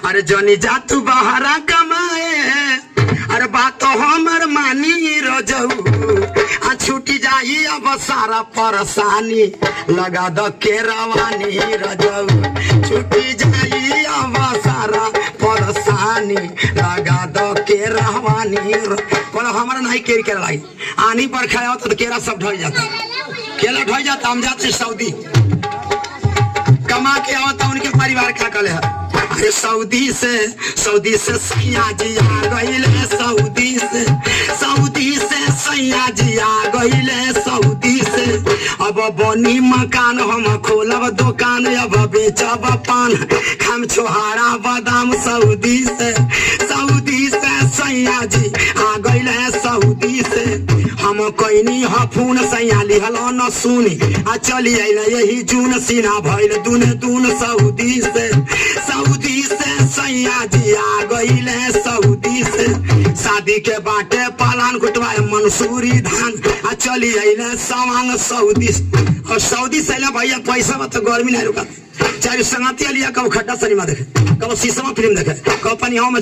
अरे जनी जा तू बहरा कमाए, अरे बात तो हमर मानी रजऊ आ छूटी जाई अब सारा परेशानी लगा द के रवानी रजऊ छूटी जाई अब सारा परेशानी लगा द के रवानी पर हमारा नहीं केर के लाई आनी पर खाया तो केरा सब ढल जाता, केला ढल जाता। हम जाते सऊदी कमा के आवता, उनके परिवार क्या कले है। अरे सऊदी से सैया जी आ गईले, सऊदी से सैया जी आ गईले, सऊदी से अब बनी मकान हम खोलब दुकान, अब बेचब पान खाम छोहारा बादाम। सऊदी से सैया जी आ गईले, सऊदी से हम कैनी हफून सैया लिहल न सुनी आ चली अल यही जून सीना भइल दून सऊदी से सैया जी आ गईले, सऊदी से शादी के बाटे पालान कुटवाए मंसूरी धान आ चली अल सवांग सऊदी। और सऊदी से भैया पैसा मत गर्मी नहीं रुका, चाहे संगति लिया कब खड्डा सिनेमा देखे, कब शीशमा फिल्म देखे, कब पनिया में